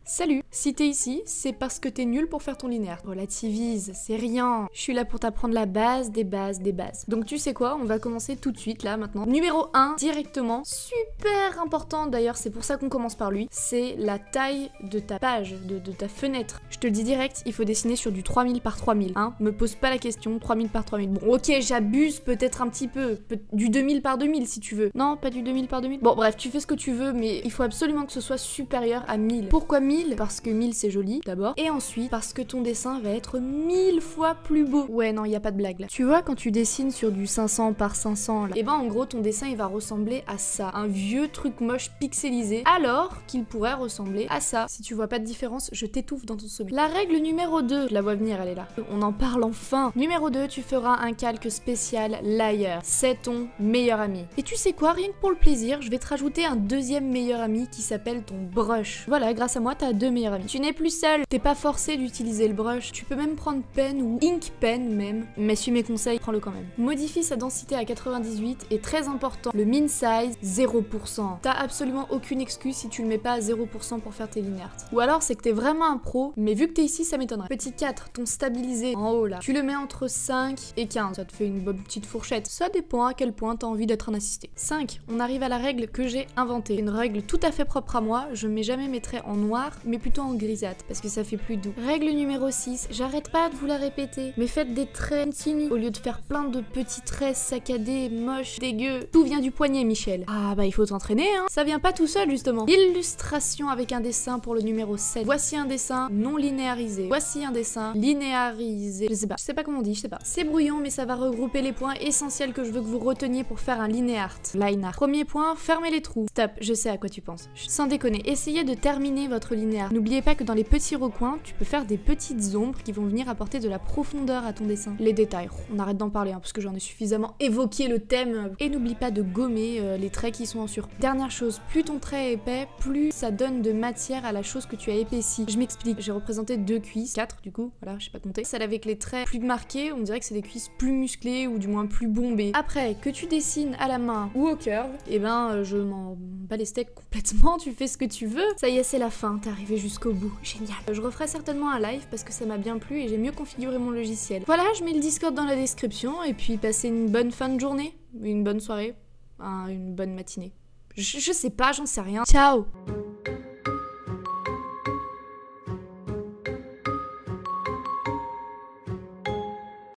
Salut! Si t'es ici, c'est parce que t'es nul pour faire ton linéaire. Relativise, c'est rien. Je suis là pour t'apprendre la base des bases des bases. Donc tu sais quoi, on va commencer tout de suite là maintenant. Numéro 1, directement, super important d'ailleurs, c'est pour ça qu'on commence par lui, c'est la taille de ta page, de ta fenêtre. Je te le dis direct, il faut dessiner sur du 3000 par 3000, hein. Me pose pas la question, 3000 par 3000. Bon ok, j'abuse peut-être un petit peu, du 2000 par 2000 si tu veux. Non, pas du 2000 par 2000. Bon bref, tu fais ce que tu veux, mais il faut absolument que ce soit supérieur à 1000. Pourquoi 1000? Parce que 1000 c'est joli d'abord, et ensuite parce que ton dessin va être 1000 fois plus beau. Ouais non, il y a pas de blague là. Tu vois quand tu dessines sur du 500 par 500 là, et ben en gros ton dessin il va ressembler à ça, un vieux truc moche pixelisé, alors qu'il pourrait ressembler à ça. Si tu vois pas de différence, je t'étouffe dans ton sommeil. La règle numéro 2, je la vois venir, elle est là. On en parle enfin. Numéro 2, tu feras un calque spécial layer. C'est ton meilleur ami. Et tu sais quoi, rien que pour le plaisir, je vais te rajouter un deuxième meilleur ami qui s'appelle ton brush. Voilà, grâce à moi, t'as deux meilleurs amis. Tu n'es plus seul, t'es pas forcé d'utiliser le brush. Tu peux même prendre pen ou ink pen même, mais suis mes conseils, prends-le quand même. Modifie sa densité à 98 et très important, le min size 0%. T'as absolument aucune excuse si tu le mets pas à 0% pour faire tes line art. Ou alors c'est que t'es vraiment un pro, mais vu que t'es ici, ça m'étonnerait. Petit 4, ton stabilisé en haut là, tu le mets entre 5 et 15. Ça te fait une bonne petite fourchette. Ça dépend à quel point t'as envie d'être un assisté. 5, on arrive à la règle que j'ai inventée. Une règle tout à fait propre à moi, je mets jamais mes traits en noir, mais plutôt en grisâtre, parce que ça fait plus doux. Règle numéro 6, j'arrête pas de vous la répéter, mais faites des traits continus au lieu de faire plein de petits traits saccadés, moches, dégueux. Tout vient du poignet, Michel. Ah bah il faut t'entraîner, hein. Ça vient pas tout seul, justement. Illustration avec un dessin pour le numéro 7. Voici un dessin non linéarisé. Voici un dessin linéarisé. Je sais pas comment on dit, je sais pas. C'est brouillon, mais ça va regrouper les points essentiels que je veux que vous reteniez pour faire un line art. Line art. Premier point, fermez les trous. Stop, je sais à quoi tu penses. Sans déconner, essayez de terminer votre line art. N'oubliez pas que dans les petits recoins, tu peux faire des petites ombres qui vont venir apporter de la profondeur à ton dessin. Les détails, on arrête d'en parler, hein, parce que j'en ai suffisamment évoqué le thème. Et n'oublie pas de gommer les traits qui sont en surplus. Dernière chose, plus ton trait est épais, plus ça donne de matière à la chose que tu as épaissie. Je m'explique, j'ai représenté 2 cuisses, 4 du coup, voilà, je sais pas compter. Celle avec les traits plus marqués, on dirait que c'est des cuisses plus musclées ou du moins plus bombées. Après, que tu dessines à la main ou au curve, et ben je m'en bats les steaks complètement, tu fais ce que tu veux. Ça y est, c'est la fin, t'es arrivé jusqu'au bout. Génial. Je referai certainement un live parce que ça m'a bien plu et j'ai mieux configuré mon logiciel. Voilà, je mets le Discord dans la description et puis passez une bonne fin de journée, une bonne soirée, une bonne matinée. Je sais pas, j'en sais rien. Ciao!